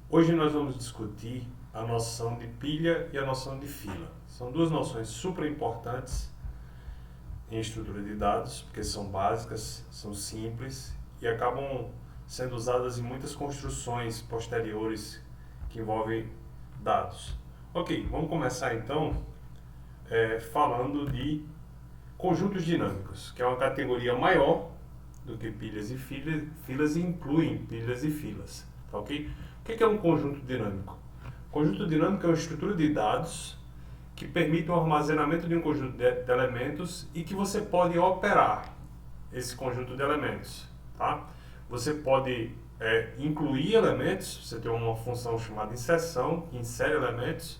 Hoje nós vamos discutir a noção de pilha e a noção de fila. São duas noções super importantes em estrutura de dados, porque são básicas, são simples e acabam sendo usadas em muitas construções posteriores que envolvem dados. Ok, vamos começar então falando de conjuntos dinâmicos, que é uma categoria maior do que pilhas e filas e incluem pilhas e filas. Tá, ok? O que é um conjunto dinâmico? Conjunto dinâmico é uma estrutura de dados que permite o armazenamento de um conjunto de elementos e que você pode operar esse conjunto de elementos. Tá? Você pode incluir elementos, você tem uma função chamada inserção, que insere elementos,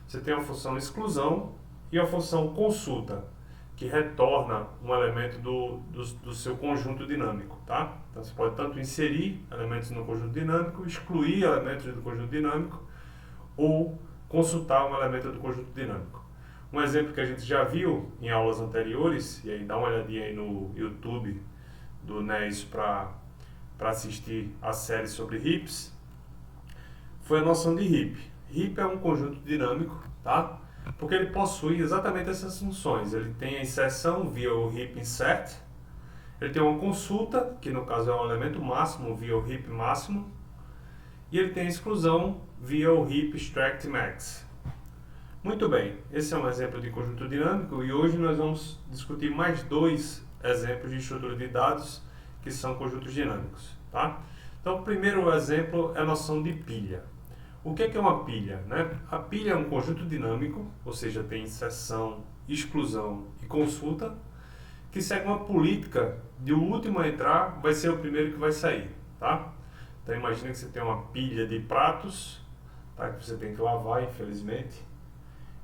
você tem a função exclusão e a função consulta, que retorna um elemento do seu conjunto dinâmico. Tá? Então você pode tanto inserir elementos no conjunto dinâmico, excluir elementos do conjunto dinâmico ou consultar um elemento do conjunto dinâmico. Um exemplo que a gente já viu em aulas anteriores, e aí dá uma olhadinha aí no YouTube do NES para assistir a série sobre heaps, foi a noção de heap. Heap é um conjunto dinâmico, tá? Porque ele possui exatamente essas funções. Ele tem a inserção via o heap insert, ele tem uma consulta, que no caso é um elemento máximo via o heap máximo, e ele tem a exclusão via o heap extract max. Muito bem, esse é um exemplo de conjunto dinâmico e hoje nós vamos discutir mais dois exemplos de estrutura de dados que são conjuntos dinâmicos. Tá? Então, o primeiro exemplo é a noção de pilha. O que é uma pilha? Né? A pilha é um conjunto dinâmico, ou seja, tem inserção, exclusão e consulta, que segue uma política de o último a entrar vai ser o primeiro que vai sair. Tá? Então, imagina que você tem uma pilha de pratos, tá? Que você tem que lavar, infelizmente,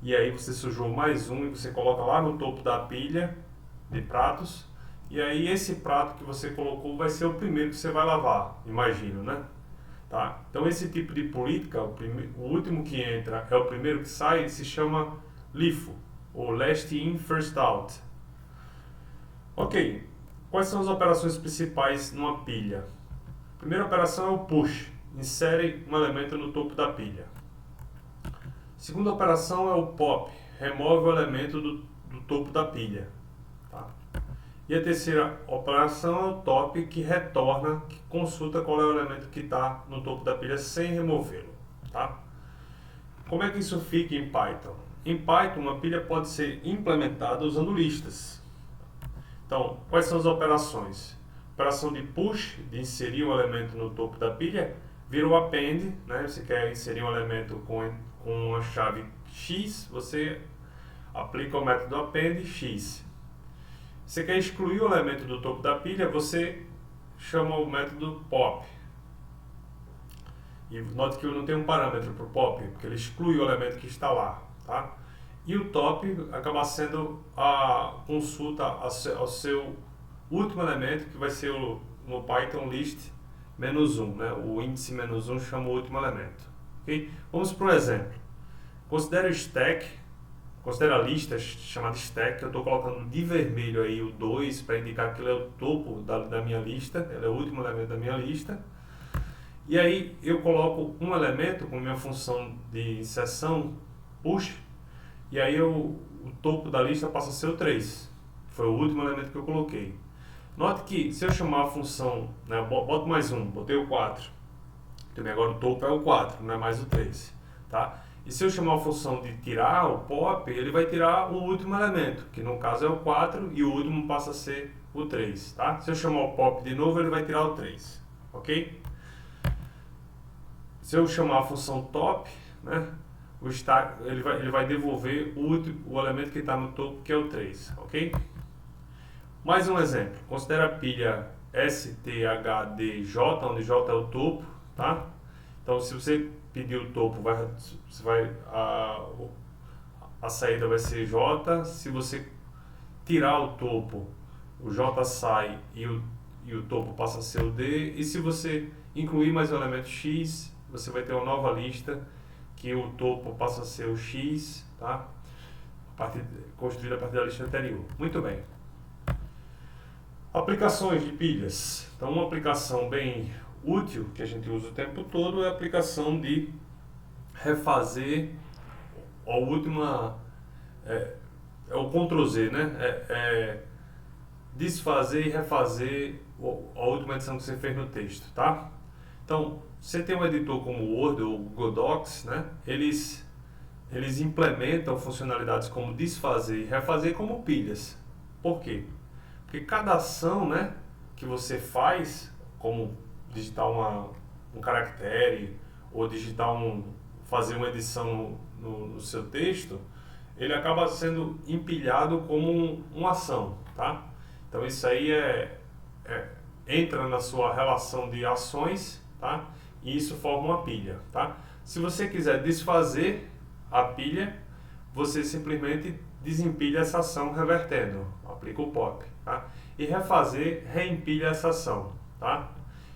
e aí você sujou mais um e você coloca lá no topo da pilha de pratos, e aí esse prato que você colocou vai ser o primeiro que você vai lavar, imagino, né? Tá? Então esse tipo de política, o último que entra é o primeiro que sai, se chama LIFO, ou Last In, First Out. Ok, quais são as operações principais numa pilha? A primeira operação é o push, insere um elemento no topo da pilha. A segunda operação é o pop, remove o elemento do topo da pilha. Tá? E a terceira operação é o top, que retorna, que consulta qual é o elemento que está no topo da pilha sem removê-lo. Tá? Como é que isso fica em Python? Em Python, uma pilha pode ser implementada usando listas. Então, quais são as operações? Operação de push, de inserir um elemento no topo da pilha, vira o append, né? Você quer inserir um elemento com a chave x, você aplica o método append x. Você quer excluir o elemento do topo da pilha, você chama o método pop. E note que eu não tenho um parâmetro para o pop, porque ele exclui o elemento que está lá. Tá? E o top acaba sendo a consulta ao seu último elemento, que vai ser no Python list -1. Né? O índice -1 chama o último elemento. Okay? Vamos para um exemplo. Considere o stack. Considera a lista chamada stack, eu estou colocando de vermelho aí o 2 para indicar que ele é o topo da minha lista, ele é o último elemento da minha lista. E aí eu coloco um elemento com minha função de inserção, push, e aí o topo da lista passa a ser o 3, foi o último elemento que eu coloquei. Note que se eu chamar a função, né, boto mais um, botei o 4, também agora o topo é o 4, não é mais o 3. Tá? E se eu chamar a função de tirar o pop, ele vai tirar o último elemento, que no caso é o 4, e o último passa a ser o 3. Tá? Se eu chamar o pop de novo, ele vai tirar o 3. Ok? Se eu chamar a função top, né, ele vai devolver o elemento que está no topo, que é o 3. Ok? Mais um exemplo. Considera a pilha STHDJ, onde J é o topo. Tá? Então, se você pedir o topo, a saída vai ser J. Se você tirar o topo, o J sai e o topo passa a ser o D. E se você incluir mais um elemento X, você vai ter uma nova lista que o topo passa a ser o X, tá? Construída a partir da lista anterior. Muito bem. Aplicações de pilhas. Então, uma aplicação bem útil que a gente usa o tempo todo é a aplicação de refazer a última, é o Ctrl Z, né? Desfazer e refazer a última edição que você fez no texto, tá? Então, você tem um editor como o Word ou o Google Docs, né? Eles implementam funcionalidades como desfazer e refazer como pilhas. Por quê? Porque cada ação, né, que você faz, como digitar um caractere ou fazer uma edição no seu texto, ele acaba sendo empilhado como uma ação, tá? Então isso aí entra na sua relação de ações, tá? E isso forma uma pilha, tá? Se você quiser desfazer a pilha, você simplesmente desempilha essa ação revertendo, aplica o POP, tá? E refazer, reempilha essa ação, tá?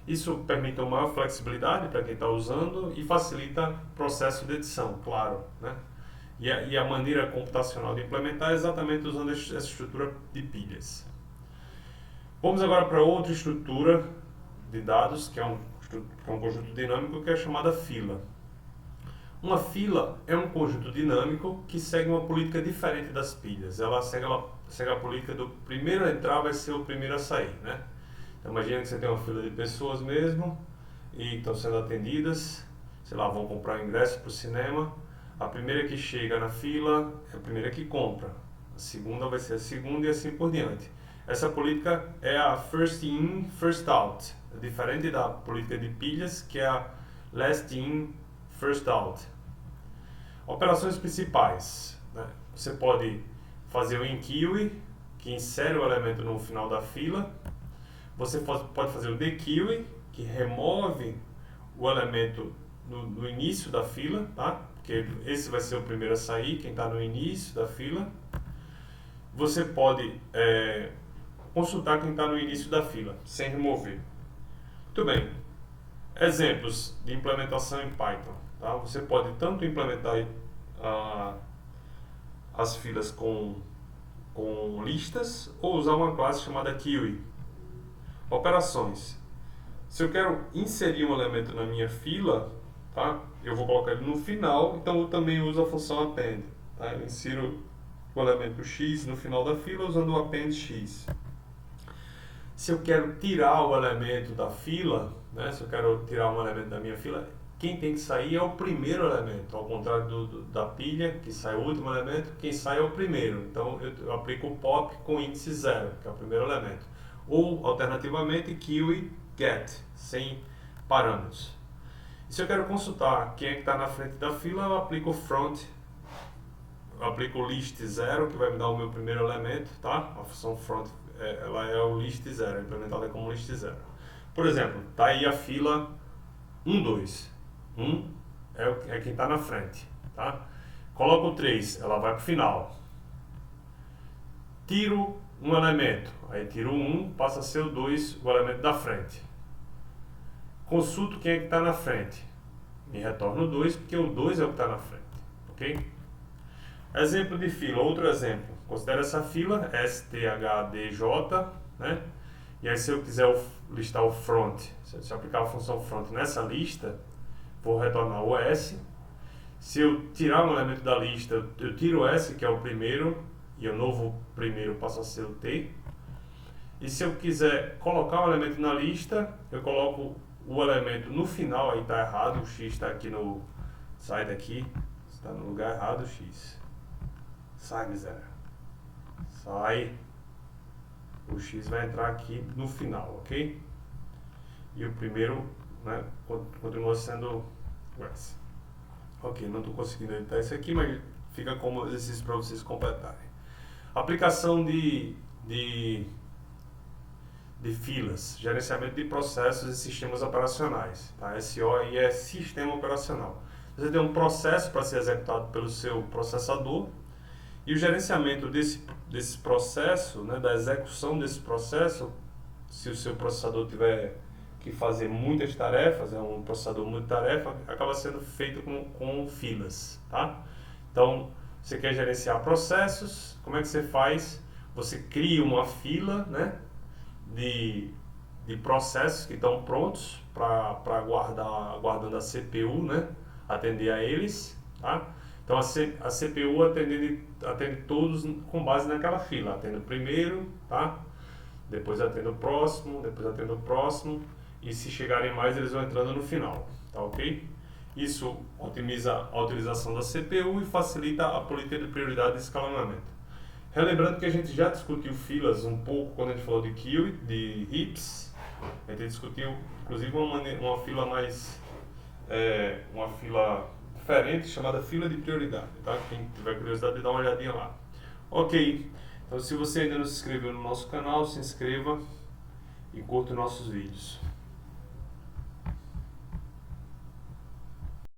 Isso permite uma maior flexibilidade para quem está usando e facilita o processo de edição, claro, né? E a maneira computacional de implementar é exatamente usando essa estrutura de pilhas. Vamos agora para outra estrutura de dados, que é um conjunto dinâmico, que é chamada fila. Uma fila é um conjunto dinâmico que segue uma política diferente das pilhas. Ela segue a política do primeiro a entrar vai ser o primeiro a sair, né? Então imagina que você tem uma fila de pessoas mesmo e estão sendo atendidas, sei lá, vão comprar ingresso para o cinema. A primeira que chega na fila é a primeira que compra. A segunda vai ser a segunda e assim por diante. Essa política é a first in, first out. É diferente da política de pilhas, que é a last in, first out. Operações principais, né? Você pode fazer o enqueue, que insere o elemento no final da fila. Você pode fazer o dequeue, que remove o elemento no início da fila, tá? Porque esse vai ser o primeiro a sair, quem está no início da fila. Você pode consultar quem está no início da fila, sem remover. Muito bem. Exemplos de implementação em Python. Tá? Você pode tanto implementar as filas com listas ou usar uma classe chamada queue. Operações. Se eu quero inserir um elemento na minha fila, tá? Eu vou colocar ele no final, então eu também uso a função append. Tá? Eu insiro o elemento x no final da fila usando o append x. Se eu quero tirar o elemento da fila, né? Se eu quero tirar um elemento da minha fila, quem tem que sair é o primeiro elemento, ao contrário da pilha, que sai o último elemento, quem sai é o primeiro. Então eu aplico o pop com índice 0, que é o primeiro elemento. Ou, alternativamente, queue get, sem parâmetros. E se eu quero consultar quem é que está na frente da fila, eu aplico o front, eu aplico o list 0, que vai me dar o meu primeiro elemento, tá? A função front ela é o list 0, implementada como list 0. Por exemplo, está aí a fila 1, 2. 1 é quem está na frente, tá? Coloco o 3, ela vai para o final. Tiro um elemento, aí tiro o 1, passa a ser o 2, o elemento da frente. Consulto quem é que está na frente. Me retorno o 2, porque o 2 é o que está na frente, ok? Exemplo de fila, outro exemplo. Considera essa fila, STHDJ, né? E aí se eu quiser listar o front, se eu aplicar a função front nessa lista, vou retornar o S. Se eu tirar um elemento da lista, eu tiro o S, que é o primeiro, e o novo primeiro passa a ser o T. E se eu quiser colocar um elemento na lista, eu coloco o elemento no final, aí está errado, o X está aqui no... Sai daqui, está no lugar errado o X. Sai, miséria. Sai. O X vai entrar aqui no final, ok? E o primeiro, né, continua sendo o S. Ok, não estou conseguindo editar isso aqui, mas fica como exercício para vocês completarem. Aplicação de filas, gerenciamento de processos e sistemas operacionais. Tá? SO aí é sistema operacional. Você tem um processo para ser executado pelo seu processador e o gerenciamento desse processo, né, da execução desse processo, se o seu processador tiver que fazer muitas tarefas, é um processador multitarefa, acaba sendo feito com filas. Tá? Então, você quer gerenciar processos, como é que você faz? Você cria uma fila, né, de processos que estão prontos para aguardando a CPU, né? Atender a eles, tá? Então a CPU atende todos com base naquela fila, atende o primeiro, tá? Depois atende o próximo, depois atende o próximo, e se chegarem mais eles vão entrando no final, tá ok? Isso otimiza a utilização da CPU e facilita a política de prioridade e escalonamento. Relembrando que a gente já discutiu filas um pouco quando a gente falou de queue, de heaps. A gente discutiu inclusive uma fila mais uma fila diferente chamada fila de prioridade, tá? Quem tiver curiosidade, dá uma olhadinha lá. Ok, então se você ainda não se inscreveu no nosso canal, se inscreva e curta nossos vídeos.